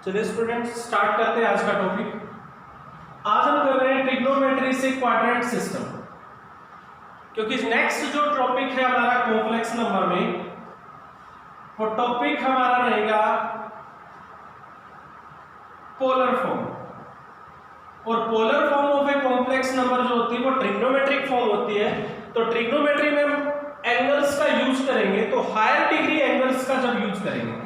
चलिए students start करते हैं आज का टॉपिक। आज हम कर रहे हैं ट्रिग्नोमेट्री से क्वाड्रेंट सिस्टम, क्योंकि नेक्स्ट जो टॉपिक है हमारा कॉम्प्लेक्स नंबर में, वो टॉपिक हमारा रहेगा पोलर फॉर्म। और polar form of a complex number जो होती है वो ट्रिग्नोमेट्रिक फॉर्म होती है। तो ट्रिग्नोमेट्री में हम एंगल्स का यूज करेंगे, तो हायर डिग्री एंगल्स का जब यूज करेंगे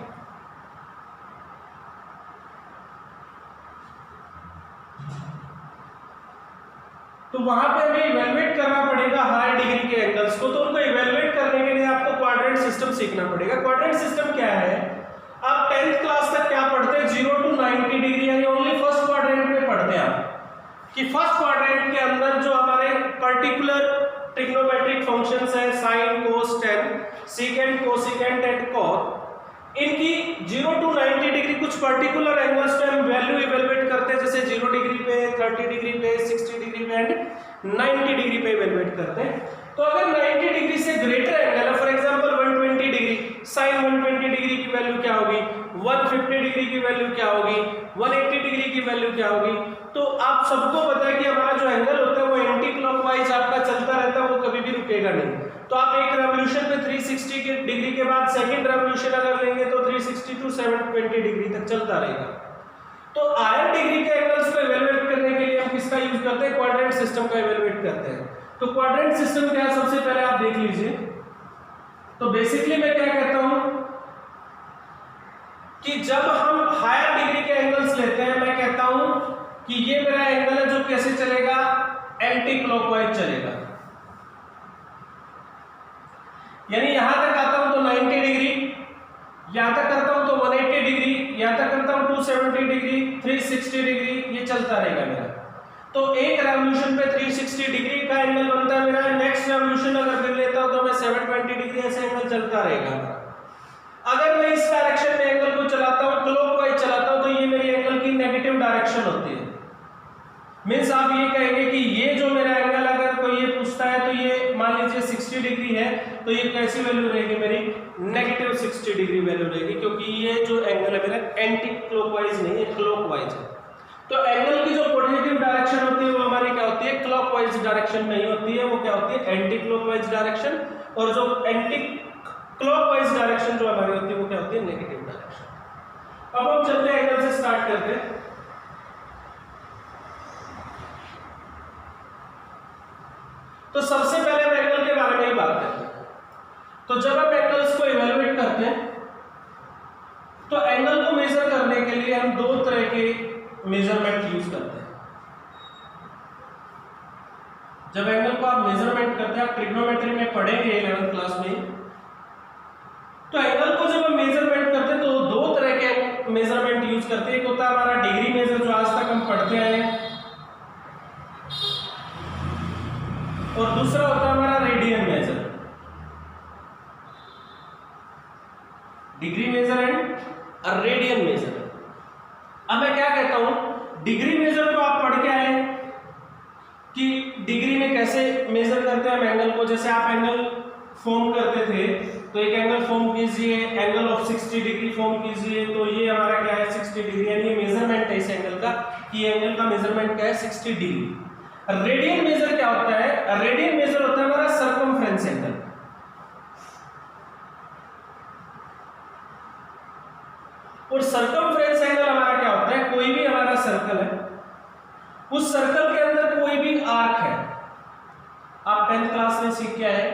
तो वहां पे हमें इवेलुएट करना पड़ेगा हायर डिग्री के एंगल्स को। तो उनको इवेलुएट करने के लिए आपको क्वाड्रेंट सिस्टम सीखना पड़ेगा। क्वाड्रेंट सिस्टम क्या है? आप 10th क्लास तक क्या पढ़ते हैं? 0 to 90 डिग्री, यानी ओनली फर्स्ट क्वाड्रेंट में पढ़ते हैं आप कि फर्स्ट क्वाड्रेंट के अंदर जो हमारे पर्टिकुलर ट्रिग्नोमेट्रिक फंक्शंस है sine, cos, tan, secant, cosecant and cot, इनकी 0 to 90 डिग्री कुछ पर्टिकुलर एंगल्स पे हम वैल्यू इवेलुएट करते हैं, जैसे 0 डिग्री पे, 30 डिग्री पे, 60 डिग्री पे एंड 90 डिग्री पे इवेलुएट करते हैं। तो अगर 90 डिग्री से ग्रेटर एंगल है, for example 120 degree, sine 120 degree की वैल्यू क्या होगी, 150 डिग्री की वैल्यू क्या होगी, 180 डिग्री की वैल्यू क्या होगी। तो आप सबको पता है कि हमारा जो एंगल होता है वो एंटी क्लॉकवाइज आपका चलता रहता है, वो कभी भी रुकेगा नहीं। तो आप एक रेवोल्यूशन पे 360 के डिग्री के बाद सेकंड रेवोल्यूशन अगर लेंगे तो 360 टू 720 डिग्री तक चलता रहेगा। तो हायर डिग्री के एंगल्स को इवैल्यूएट करने के लिए हम किसका यूज करते हैं? क्वाड्रेंट सिस्टम का इवैल्यूएट करते हैं। तो क्वाड्रेंट सिस्टम क्या है, सबसे पहले आप देख लीजिए। तो बेसिकली मैं क्या कहता हूं कि जब हम हायर डिग्री के एंगल्स लेते हैं, मैं कहता हूं कि ये मेरा एंगल है जो कैसे चलेगा, एंटी क्लॉकवाइज चलेगा। यानी यहां तक आता हूं तो 90 डिग्री, यहां तक करता हूं तो 180 डिग्री, यहां तक करता हूं 270 डिग्री, 360 डिग्री, ये चलता रहेगा मेरा। तो एक रेवोल्यूशन पे 360 डिग्री का एंगल बनता है मेरा। नेक्स्ट रेवोल्यूशन अगर कर लेता हूं तो मैं 720 डिग्री, ऐसे एंगल चलता रहेगा। अगर मैं इस डायरेक्शन में एंगल को चलाता हूं, क्लॉकवाइज चलाता हूं, तो ये मेरी एंगल की नेगेटिव डायरेक्शन होती है। मींस आप ये कहेंगे कि ये जो मेरा एंगल, अगर कोई ये पूछता है तो ये मान लीजिए 60 डिग्री है, तो ये कैसी वैल्यू रहेगी मेरी? नेगेटिव 60 डिग्री वैल्यू रहेगी, क्योंकि ये जो एंगल है मेरा एंटी क्लॉकवाइज नहीं है, क्लॉकवाइज है। तो एंगल की जो पॉजिटिव डायरेक्शन होती है वो हमारी क्या होती है? क्लॉकवाइज डायरेक्शन नहीं होती है, वो क्या होती है? Anti clockwise direction. और जो एंटी क्लॉकवाइज डायरेक्शन जो हमारी होती है वो क्या होती है? Negative direction. अब हम चलते हैं एंगल से स्टार्ट करते हैं। तो सबसे पहले हम एंगल के बारे में ही बात करते हैं। तो जब हम एंगल्स को इवैल्यूएट करते हैं तो एंगल को मेजर करने के लिए हम दो तरह के मेजरमेंट यूज करते हैं। जब एंगल को आप मेजरमेंट करते हैं, आप ट्रिग्नोमेट्री में पढ़ेंगे 11th क्लास में, तो एंगल को जब हम मेजरमेंट करते हैं तो दो तरह के मेजरमेंट यूज करते हैं। एक होता है हमारा डिग्री मेजर जो आज तक हम पढ़ते आए हैं, और दूसरा होता है हमारा radian measure. Degree measure and radian measure. अब मैं क्या कहता हूं, डिग्री मेजर तो आप पढ़ के आए कि डिग्री में कैसे मेजर करते हैं हम एंगल को। जैसे आप एंगल फॉर्म करते थे, तो एक एंगल फॉर्म कीजिए, एंगल ऑफ 60 डिग्री फॉर्म कीजिए, तो ये हमारा क्या है? 60 डिग्री, यानी ये मेजरमेंट है इस एंगल का, कि एंगल का मेजरमेंट क्या है? 60 डिग्री। रेडियन मेजर क्या होता है? रेडियन मेजर होता है हमारा सर्कमफ्रेंस एंगल। और सर्कमफ्रेंस एंगल हमारा क्या होता है? कोई भी हमारा सर्कल है, उस सर्कल के अंदर कोई भी आर्क है। आप 10th क्लास में सीख के आए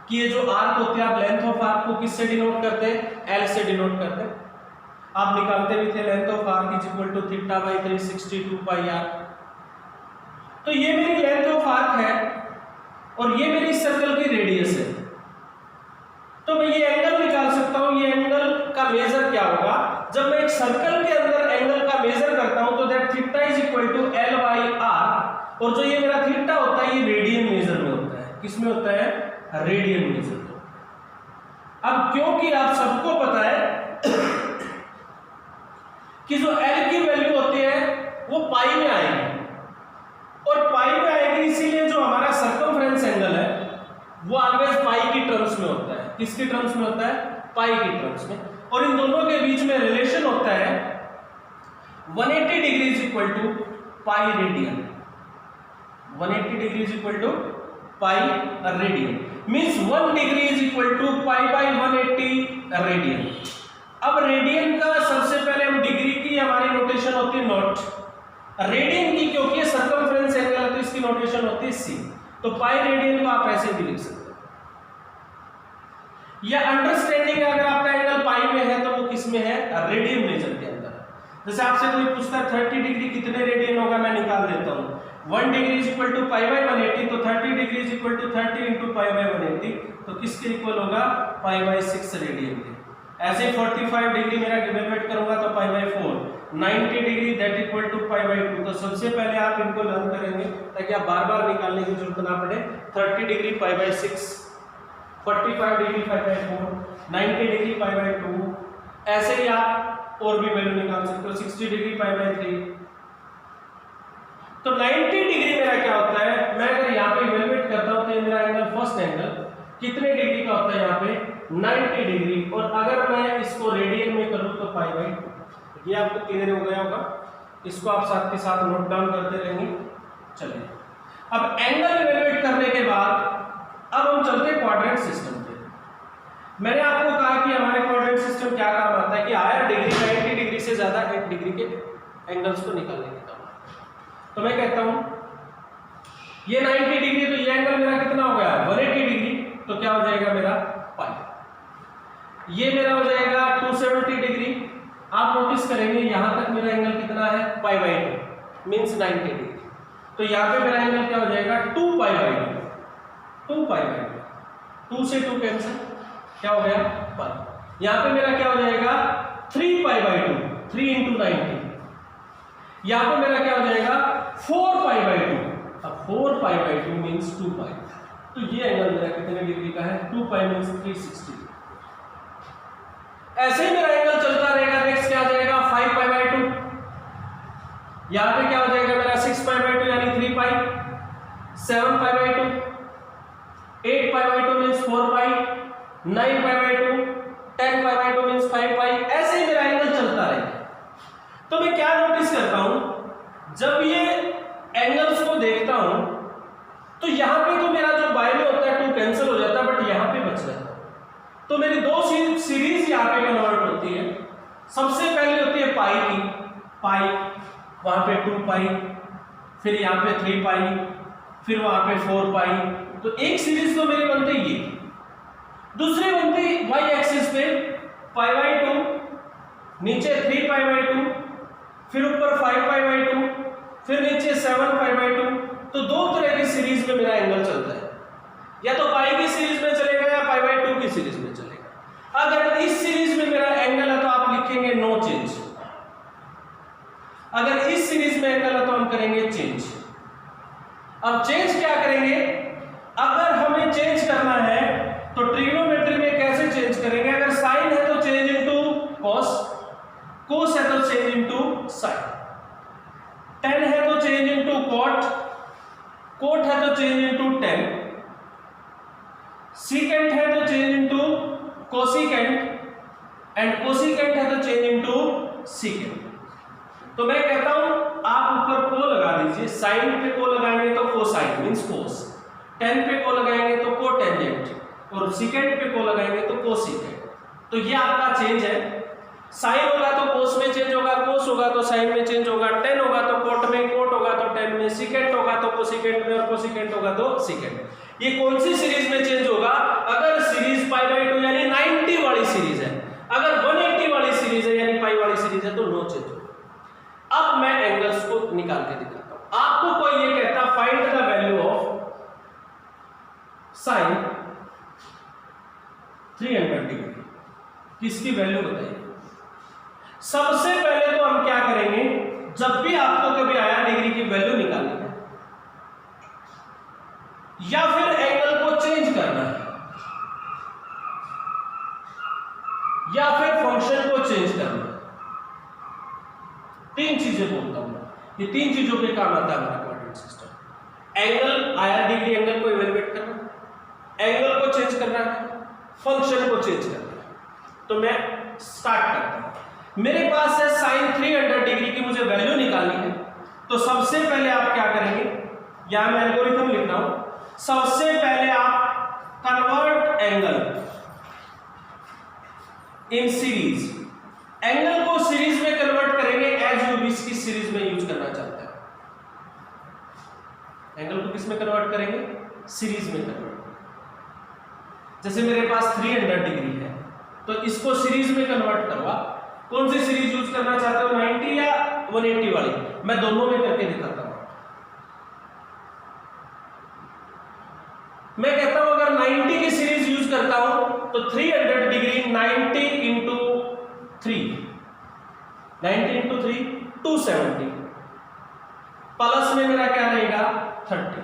कि ये जो आर्क होते हैं, आप लेंथ ऑफ आर्क को किससे डिनोट करते हैं? एल से डिनोट करते हैं। आप निकालते भी थे length of arc is equal to theta by 362 pi R. तो ये मेरी लेंथ ऑफ आर्क है और ये मेरी सर्कल की रेडियस है। तो मैं ये एंगल निकाल सकता हूं, ये एंगल का मेजर क्या होगा? जब मैं एक सर्कल के अंदर एंगल का मेजर करता हूं तो that theta is equal to L by R. और जो ये मेरा थीटा होता है ये रेडियन मेजर में होता है। किस में होता है? रेडियन मेजर में। अब क्योंकि आप सबको पता है कि जो एल की वैल्यू होती है वो पाई में आएगी, और पाई में आएगी, इसीलिए जो हमारा सर्कमफ्रेंस एंगल है वो ऑलवेज पाई की टर्म्स में होता है। किसकी टर्म्स में होता है? पाई की टर्म्स में। और इन दोनों के बीच में रिलेशन होता है 180 degree is equal to pi radian. 180 degree is equal to pi radian, means 1 degree is equal to pi by 180 radian. अब रेडियन का सबसे पहले हम डिग्री की हमारी नोटेशन होती है नॉट, रेडियन की क्योंकि सर्कमफ्रेंस एंगल है तो इसकी नोटेशन होती है सी, तो पाई रेडियन को आप ऐसे भी लिख सकते हो। या अंडरस्टैंडिंग अगर आपका एंगल पाई में है तो वो किस में है, रेडियन मेजर के अंदर। जैसे आपसे कोई पूछता है 30 डिग्री कितने रेडियन होगा, मैं निकाल देता हूँ 1 degree is equal to pi by 180, तो 30 degree is equal to 30 into pi by 180, तो किसके इक्वल होगा, पाई बाई 6 रेडियन के। ऐसे 45 डिग्री मेरा इवेलुएट करूंगा तो pi by 4, 90 degree that equal to pi by 2। तो सबसे पहले आप इनको लर्न करेंगे ताकि आप बार बार निकालने की जरूरत ना पड़े। 30 degree pi by 6, 45 degree pi by 4, 90 degree pi by 2, ऐसे ही आप और भी वैल्यू निकाल सकते हो। 60 डिग्री पाई बाई 3। तो 90 डिग्री मेरा क्या होता है, मैं अगर यहाँ पे इवेलुएट करता हूँ तो ये मेरा एंगल फर्स्ट एंगल कितने डिग्री का होता है यहाँ पे, 90 डिग्री। और अगर मैं इसको रेडियन में करूँ तो पाई बाई 2। ये आपको क्लियर हो गया होगा, इसको आप साथ के साथ नोट डाउन करते रहेंगे। चलिए अब एंगल इवेलुएट करने के बाद अब हम चलते हैं क्वाड्रेंट सिस्टम पे। मैंने आपको कहा कि हमारे क्वाड्रेंट सिस्टम क्या काम आता है कि हायर डिग्री 90 डिग्री से ज्यादा 1 डिग्री के एंगल्स को निकालने के काम। तो मैं कहता हूं ये 90 डिग्री, तो ये एंगल मेरा कितना हो गया 180 डिग्री, तो क्या हो जाएगा मेरा पाई। ये मेरा हो जाएगा 270 डिग्री। आप नोटिस करेंगे यहां तक मेरा एंगल कितना है, पाई बाई 2 मींस 90 डिग्री। तो यहां पे मेरा एंगल क्या हो जाएगा 2 पाई बाई 2, 2 पाई बाई 2, 2 से 2 कैंसिल, क्या हो गया पाई। यहां पे मेरा क्या हो जाएगा 3 पाई बाई 2, 3 इंटू 90। यहां पे मेरा क्या हो जाएगा 4 पाई बाई 2। अब 4 पाई बाई 2 मींस 2 पाई, तो ये एंगल मेरा कितने डिग्री का है, 2 पाई मींस 360। ऐसे ही मेरा एंगल चलता रहेगा। नेक्स्ट क्या आ जाएगा 5 पाई बाई 2। यहां पे क्या हो जाएगा मेरा 6 पाई बाई 2 यानी 3 पाई, 7 पाई by 2, 8 pi by 2 means 4 pi, 9 pi by 2, 10 pi by 2 means 5 पाई। ऐसे ही मेरा एंगल चलता रहेगा। तो मैं क्या नोटिस करता हूं, जब ये एंगल्स को देखता हूं तो यहां पे तो मेरा जो बाय में होता है 2 कैंसिल हो जाता है, बट यहां पे बच जाता है। तो मेरी दो सीरीज यहां पे कन्वर्ट होती है। सबसे पहले होती है पाई की, पाई वहां पे 2 पाई, फिर यहां पे 3 पाई, फिर वहां पे 4 पाई। तो एक सीरीज तो मेरी बनती ये, दूसरी बनती वाई एक्सिस पे पाई बाई 2, नीचे 3 पाई बाई 2, फिर ऊपर 5 पाई बाई 2, फिर नीचे 7 पाई बाई 2। तो दो तरह की सीरीज में मेरा एंगल चलता है, या तो पाई की सीरीज में चलेगा या पाई बाई 2 की सीरीज में चलेगा। अगर इस सीरीज में मेरा एंगल है तो आप लिखेंगे नो चेंज, अगर इस सीरीज में एंगल है तो हम करेंगे चेंज। अब चेंज क्या करेंगे, अगर हमें चेंज करना है तो ट्रिग्नोमेट्री में कैसे चेंज करेंगे, अगर साइन है तो चेंज इनटू कॉस, कोस है तो चेंज इनटू साइन, टेन है तो चेंज इनटू कॉट, कोट है तो चेंज इनटू टेन, सीकेंट है तो change into cosecant, and cosecant है तो चेंज इनटू सीकेंट। तो मैं कहता हूं आप ऊपर को लगा दीजिए, साइन पे को लगाएंगे तो कोसाइन मींस कोस, टेन पे को लगाएंगे तो कोटेंजेंट, और सीकेंट पे को लगाएंगे तो कोसिकेंट। तो ये आपका चेंज है। साइन होगा तो कोस में चेंज होगा, कोस होगा तो साइन में चेंज होगा, टेन होगा तो कोट में, कोट होगा तो टेन में, सीकेंट होगा तो कोसिकेंट में, और कोसिकेंट होगा तो सीकेंट। ये कौन सी सीरीज में चेंज होगा, अगर सीरीज पाई बाई 2 यानी 90 वाली सीरीज है, अगर 180 वाली सीरीज है यानी पाई वाली सीरीज है तो नो चेंज होगा। अब मैं एंगल्स को निकाल के दिखाता हूं। आपको कोई ये कहता find the value of sine 300 degree, किसकी वैल्यू बताइए। सबसे पहले तो हम क्या करेंगे, जब भी आपको कभी आया डिग्री की वैल्यू निकालनी है या फिर एंगल को चेंज करना है या फिर फंक्शन को चेंज करना है, 3 चीजें बोलता हूं। ये 3 चीजों पे काम आता है हमारा क्वाड्रेंट सिस्टम। एंगल, आया डिग्री एंगल को इवेलुएट करना, एंगल को चेंज करना है, फंक्शन को चेंज करना है। तो मैं स्टार्ट करता हूं। मेरे पास है साइन 300 डिग्री की मुझे वैल्यू निकालनी है। तो सबसे पहले आप क्या करेंगे, यहां मैं एल्गोरिथम लिख रहा हूं। सबसे पहले आप convert angle in series, angle को सीरीज में कन्वर्ट करेंगे एज यू विश, किस सीरीज में यूज करना चाहते हैं। एंगल को किस में कन्वर्ट करेंगे, सीरीज में कन्वर्ट। जैसे मेरे पास 300 डिग्री है तो इसको सीरीज में कन्वर्ट करवा, कौन सी सीरीज यूज करना चाहते हो, 90 या 180 वाली, मैं दोनों में करके दिखाता हूं। मैं कहता हूं अगर 90 की सीरीज यूज करता हूं तो 300 डिग्री 90 इंटू 3, 90 इंटू 3 270, प्लस में मेरा क्या रहेगा 30,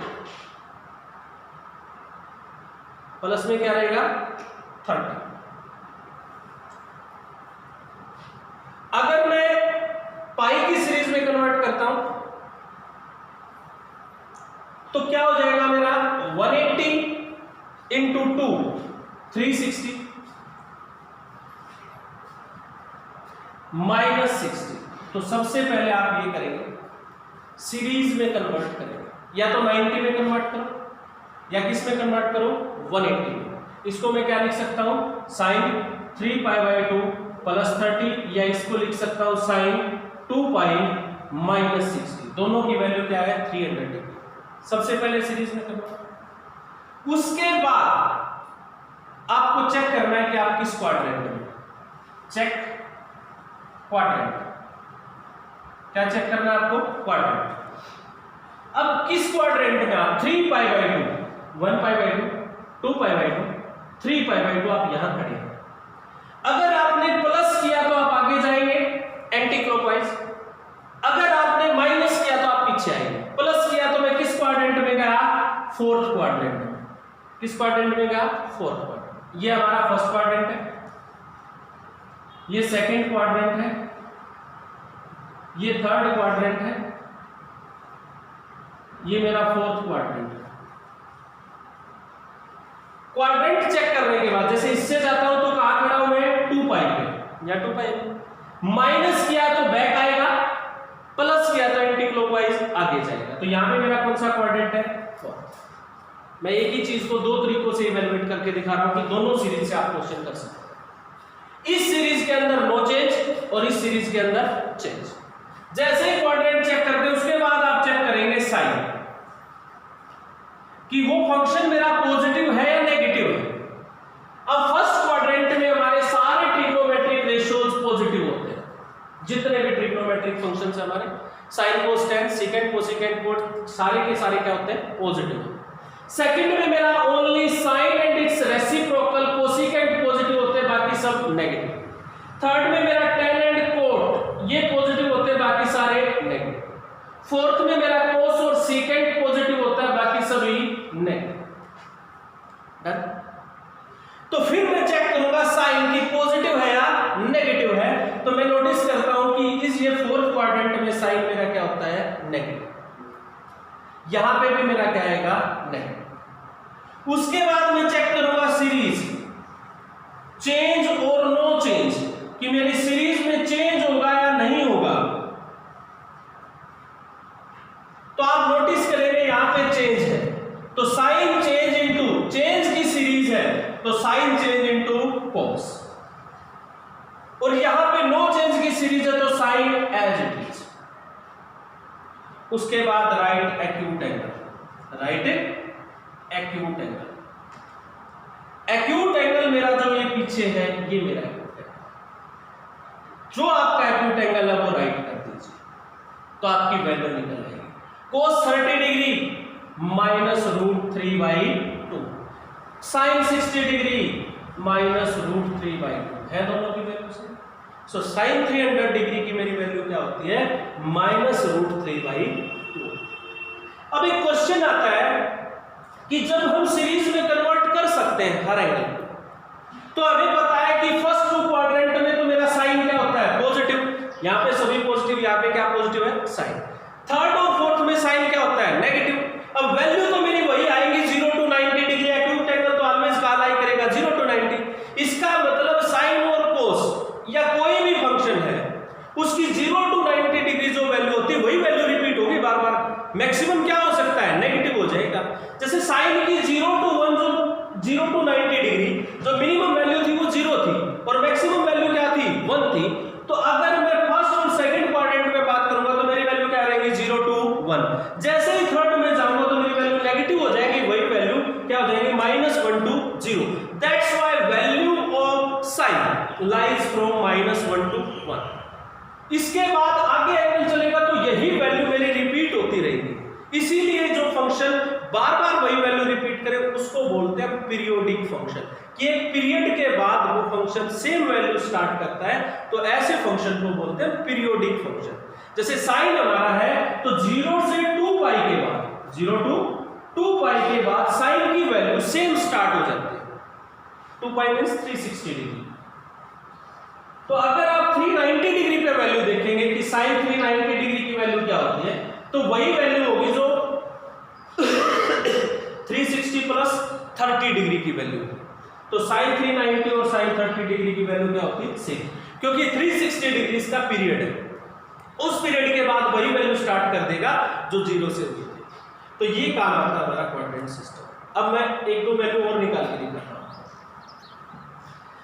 प्लस में क्या रहेगा 30। अगर मैं पाई की सीरीज में कन्वर्ट करता हूं तो क्या हो जाएगा मेरा 180 इंटू 2 360 माइनस 60। तो सबसे पहले आप ये करेंगे सीरीज में कन्वर्ट करेंगे, या तो 90 में कन्वर्ट करो या किस में कन्वर्ट करो 180 में। इसको मैं क्या लिख सकता हूं, साइन 3π/2 प्लस 30, या इसको लिख सकता हूं साइन 2π माइनस 60। दोनों की वैल्यू क्या है 300 डिग्री। सबसे पहले सीरीज में कन्वर्ट, उसके बाद आपको चेक करना है कि आप किस क्वाड्रेंट में, चेक क्वाड्रेंट, क्या चेक करना है आपको, क्वाड्रेंट। अब किस क्वाड्रेंट में आप 3π/2 1π/2 2π/2 3π/2 आप यहां खड़े हैं। अगर आपने प्लस किया तो आप आगे जाएंगे एंटी क्लॉकवाइज, अगर आपने माइनस किया तो आप पीछे आएंगे। प्लस किया तो मैं किस क्वाड्रेंट में गया, फोर्थ क्वाड्रेंट में। किस क्वाड्रेंट में गया, फोर्थ क्वाड्रेंट। ये हमारा फर्स्ट क्वाड्रेंट है, ये सेकंड क्वाड्रेंट है, ये थर्ड क्वाड्रेंट है, ये मेरा फोर्थ क्वाड्रेंट है। क्वाड्रेंट चेक करने के बाद जैसे इससे जाता हूं तो कहां खड़ा हूं मैं, 2π पे या 2π पे। माइनस किया तो बैक आएगा, प्लस किया तो एंटी क्लॉकवाइज आगे जाएगा। तो यहां पे मेरा कौन सा क्वाड्रेंट है, फोर्थ। मैं एक ही चीज को दो तरीकों से इवैल्यूएट करके दिखा रहा हूं कि दोनों सीरीज से आप क्वेश्चन कर सकते हैं। इस सीरीज के अंदर नो चेंज और इस सीरीज के अंदर चेंज। जैसे ही क्वाड्रेंट चेक करते हैं उसके बाद आप चेक करेंगे साइन, कि वो फंक्शन मेरा पॉजिटिव है या नेगेटिव है। अब फर्स्ट क्वाड्रेंट में हमारे सारे ट्रिग्नोमेट्रिक रेशियोज पॉजिटिव होते हैं, जितने भी ट्रिग्नोमेट्रिक फंक्शंस है हमारे, sine cos tan secant cosecant cot सारे के सारे क्या होते हैं, पॉजिटिव होते हैं। सेकंड में मेरा only sine and its reciprocal cosecant positive होते हैं, बाकी सब नेगेटिव। थर्ड में मेरा टेन एंड कोट ये पॉजिटिव होते हैं, बाकी सारे नेगेटिव। फोर्थ में मेरा कोस और सेकंड पॉजिटिव होता है, बाकी सभी नेगेटिव। तो फिर मैं चेक करूंगा साइन की पॉजिटिव है या नेगेटिव है। तो मैं नोटिस करता हूं कि इस ये फोर्थ क्वाड्रेंट में साइन मेरा क्या होता है, नेगेटिव। यहां पे भी मेरा क्या आएगा, नेगेटिव। उसके बाद मैं चेक करूंगा सीरीज, चेंज और नो चेंज, कि मेरी सीरीज में चेंज होगा या नहीं होगा। तो आप नोटिस करेंगे यहां पे चेंज है, तो साइन चेंज इनटू, चेंज की सीरीज है तो साइन चेंज इनटू कॉस, और यहां पे नो चेंज की सीरीज है तो साइन एज इट इज। उसके बाद right acute angle, right acute angle. Acute angle मेरा जो ये पीछे है ये मेरा एक्यूट एंगल, जो आपका एक्यूट एंगल है वो राइट कर दीजिए तो आपकी वैल्यू निकल आएगी। Cos 30 degree minus √3/2, sine 60 degree minus √3/2 है दोनों की वैल्यू से। सो साइन 300 डिग्री की मेरी वैल्यू क्या होती है, माइनस √3/2। अब एक क्वेश्चन आता है कि जब हम सीरीज में कन्वर्ट कर सकते हैं हर एंगल, तो हमें पता है कि फर्स्ट टू क्वाड्रेंट में तो मेरा साइन क्या होता है, पॉजिटिव। यहां पे सभी पॉजिटिव, यहां पे क्या पॉजिटिव है, साइन। थर्ड और फोर्थ में साइन क्या होता है, नेगेटिव। अब वैल्यू तो मेरी वही आएगी 0 to 90 डिग्री। एक्यूट एंगल तो ऑलवेज का लाई करेगा 0 to 90। इसका मतलब साइन और कोस या कोई भी फंक्शन है उसकी 0 to 90 डिग्री जो वैल्यू होती है वही वैल्यू रिपीट होगी बार बार। मैक्सिमम क्या हो सकता है, नेगेटिव हो जाएगा। जैसे साइन की 0 to 1 0 to 90 डिग्री जो मिनिमम वैल्यू थी वो 0 थी और मैक्सिमम वैल्यू क्या थी, 1 थी। तो अगर मैं फर्स्ट और सेकंड क्वाड्रेंट में बात करूंगा तो मेरी वैल्यू क्या रहेगी, 0 to 1। जैसे ही थर्ड में जाऊंगा तो मेरी वैल्यू नेगेटिव हो जाएगी, वही वैल्यू क्या हो जाएगी, -1 to 0। That's why value of sine lies from -1 to 1। इसके बाद आगे एंगल चलेगा तो यही वैल्यू मेरी रिपीट होती रहेगी। इसीलिए जो फंक्शन बार बार वही वैल्यू रिपीट करे उसको बोलते हैं पीरियोडिक फंक्शन, कि एक पीरियड के बाद वो फंक्शन सेम वैल्यू स्टार्ट करता है, तो ऐसे फंक्शन को बोलते हैं पीरियोडिक फंक्शन। जैसे साइन हमारा है तो 0 से 2 पाई के बाद, 0 to 2 पाई के बाद साइन की वैल्यू सेम स्टार्ट हो जाती है। 2 पाई मींस 360 डिग्री। तो अगर आप 390 डिग्री पे वैल्यू देखेंगे कि साइन 390 डिग्री की वैल्यू क्या होती है, तो वही वैल्यू होगी जो 360 प्लस 30 डिग्री की वैल्यू है। तो साइन 390 और साइन 30 डिग्री की वैल्यू क्या होती है, सेम, क्योंकि 360 डिग्री इसका पीरियड है। उस पीरियड के बाद वही वैल्यू स्टार्ट कर देगा जो 0 से हुई थी। तो ये काम आता है हमारा क्वाड्रेंट सिस्टम। अब मैं एक दो वैल्यू और निकाल के दिखाता हूं।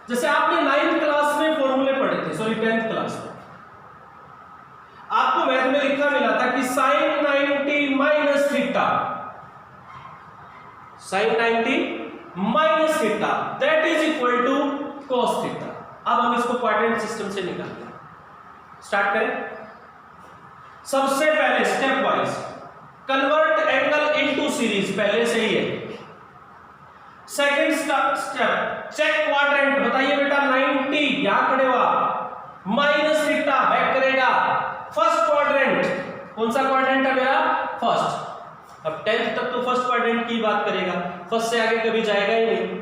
जैसे आपने 9th क्लास में फॉर्मूले पढ़े थे, सॉरी 10th क्लास में आपको मैथ में लिखा मिला था कि sin 90 minus theta, sin 90 minus theta that is equal to cos theta. अब हम इसको क्वाड्रेंट सिस्टम से निकालते हैं। स्टार्ट करें। सबसे पहले step wise convert angle into series, पहले से ही है। सेकंड स्टेप चेक क्वाड्रेंट, बताइए बेटा 90 यहां खड़े हुआ, माइनस थीटा बैक करेगा। फर्स्ट क्वाड्रेंट, कौन सा क्वाड्रेंट है मेरा, फर्स्ट। अब 10th तक तो फर्स्ट क्वाड्रेंट की बात करेगा, फर्स्ट से आगे कभी जाएगा ही नहीं।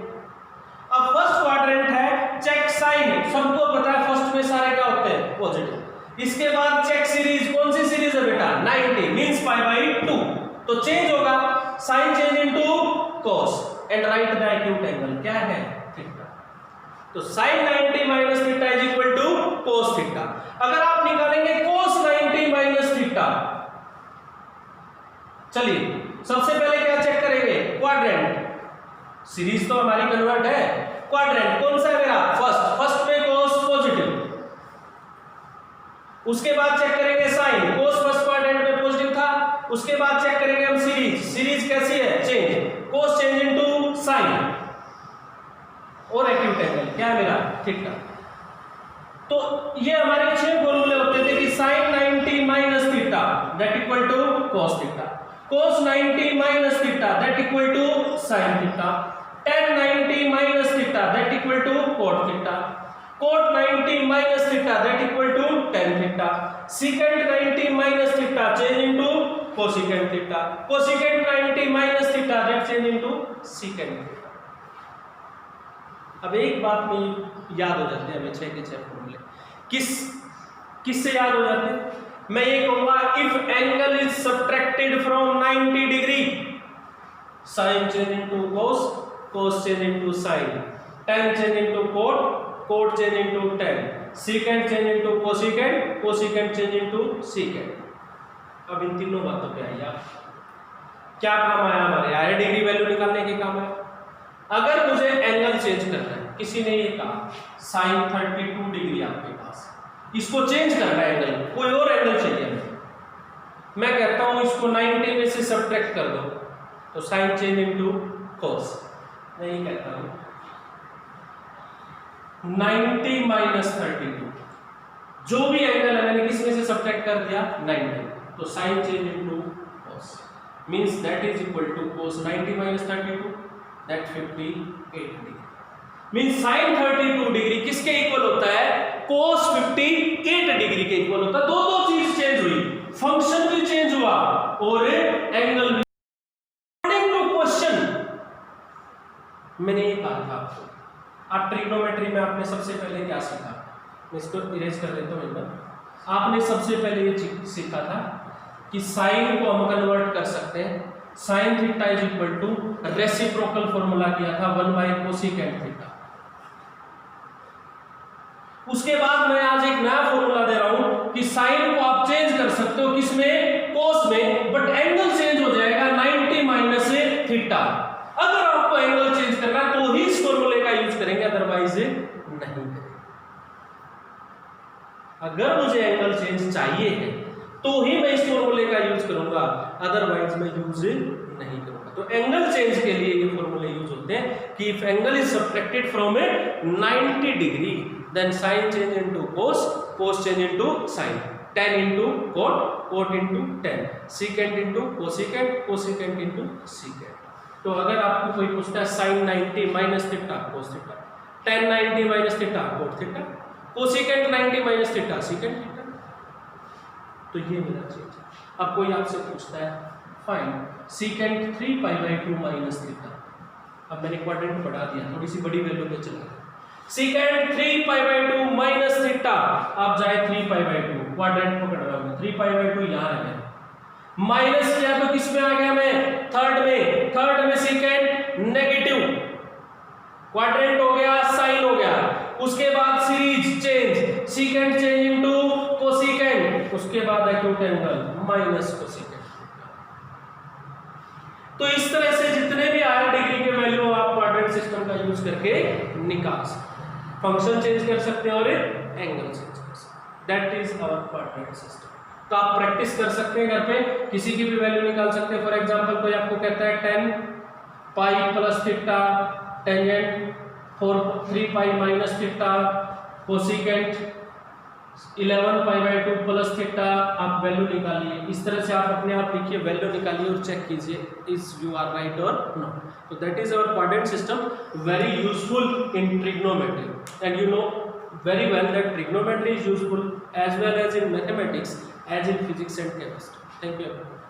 अब फर्स्ट क्वाड्रेंट है, चेक साइन, सबको पता है फर्स्ट में सारे क्या होते हैं, पॉजिटिव। इसके बाद चेक सीरीज, कौन सी सीरीज है बेटा, 90 मींस π/2, तो चेंज होगा, sine change into cos and right the acute angle, क्या है, थीटा। तो sin 90 minus theta is equal to cos theta. अगर आप निकालेंगे cos 90 माइनस थीटा, चलिए सबसे पहले क्या चेक करेंगे, क्वाड्रेंट। सीरीज तो हमारी कन्वर्ट है, क्वाड्रेंट कौन सा है मेरा, फर्स्ट। फर्स्ट में cos पॉजिटिव, उसके बाद चेक करेंगे साइन, cos फर्स्ट क्वाड्रेंट में पॉजिटिव था। उसके बाद चेक करेंगे हम सीरीज, सीरीज कैसी है, change, cos change into sign और एक्यूट एंगल क्या है मेरा, थीटा। तो ये हमारे 6 फॉर्मूले होते थे कि sin 90 minus theta that equal to cos theta, cos 90 minus theta that equal to sin theta, tan 90 minus theta that equal to cot theta, cot 90 minus theta that equal to tan theta, secant 90 minus theta change into cosecant theta, cosecant 90 minus theta that change into secant theta. अब एक बात में याद हो जाते हैं हमें 6 के 6 फॉर्मूले, किससे याद हो जाते हैं, मैं ये कहूंगा if angle is subtracted from 90 degree, sine change into cos, cos change into sine, tan change into cot, cot change into tan, secant change into cosecant, cosecant change into secant। अब इन तीनों बातों पे आइए, क्या काम आया हमारे, आया डिग्री वैल्यू निकालने के काम आया। अगर मुझे एंगल चेंज करना है, किसी ने ये कहा sin 32 डिग्री आपके पास, इसको चेंज करना है एंगल, कोई और एंगल चाहिए, मैं कहता हूं इसको 90 में से सब्ट्रैक्ट कर दो, तो sin चेंज इनटू cos, मैं ये कहता हूं 90 माइनस 32, जो भी एंगल है मैंने किस में से सब्ट्रैक्ट कर दिया, 90, तो sin change into cos means that is equal to cos 90 minus 32 that 58 degree, means sin 32 degree किसके इक्वल होता है, cos 58 डिग्री के इक्वल होता है। दो चीज चेंज हुई, फंक्शन भी चेंज हुआ और एंगल भी। अकॉर्डिंग टू क्वेश्चन मैंने ये कहा था आपको, आप ट्रिग्नोमेट्री में आपने सबसे पहले क्या सीखा, मैं इसको इरेज कर देता हूं एक बार। आपने सबसे पहले ये सीखा था कि साइन को हम कन्वर्ट कर सकते हैं, sine theta is equal to reciprocal formula किया था 1/कोसिकेंट थीटा। उसके बाद मैं आज एक नया फॉर्मूला दे रहा हूं थीटा। अगर आपको एंगल चेंज करना है तो ही इस फॉर्मूले का यूज करेंगे, अदरवाइज नहीं करेंगे। अगर मुझे एंगल चेंज चाहिए है तो ही मैं इस फॉर्मूले का यूज करूंगा, अदरवाइज मैं यूज नहीं करूंगा। तो एंगल चेंज के लिए ये फॉर्मूले यूज होते हैं कि if angle is subtracted from a 90 degree then sine change into cos, cos change into sine, tan into cot, cot into tan, secant into cosecant, cosecant into secant। तो अगर आपको कोई पूछता है sin 90 minus theta cos theta, tan 90 minus theta cot theta, cosecant 90 minus theta secant theta, तो ये मेरा चीज है। अब कोई आपसे पूछता है फाइंड secant 3π/2 माइनस थीटा, अब मैंने क्वाड्रेंट बढ़ा दिया, थोड़ी सी बड़ी वैल्यू पे चला गया, secant 3π/2 माइनस थीटा, आप जाए 3π/2, क्वाड्रेंट पकड़ रहा हूं 3π/2 यहां आ गया, माइनस किया तो किस में आ गया मैं, थर्ड में secant नेगेटिव, क्वाड्रेंट हो गया, साइन हो गया, उसके बाद series change, secant change into cosecant, उसके बाद एक्यूट एंगल माइनस कोसिकेंट। तो इस तरह से जितने भी आए डिग्री के वैल्यू आप क्वाड्रेंट सिस्टम का यूज करके निकाल सकते हैं, फंक्शन चेंज कर सकते हैं और एंगल चेंज कर सकते हैं। That is our quadrant system. तो आप प्रैक्टिस कर सकते हैं घर पे, किसी की भी वैल्यू निकाल सकते हैं। फॉर एग्जांपल कोई आपको कहता है 10π plus theta tangent 3π minus theta cosecant 11π/2 plus theta, आप वैल्यू निकालिए। इस तरह से आप अपने आप लिखिए, वैल्यू निकालिए और चेक कीजिए इज यू आर राइट और नॉट। तो that is our quadrant system, very useful in trigonometry and you know very well that trigonometry is useful as well as in mathematics as in physics and chemistry. Thank you everyone.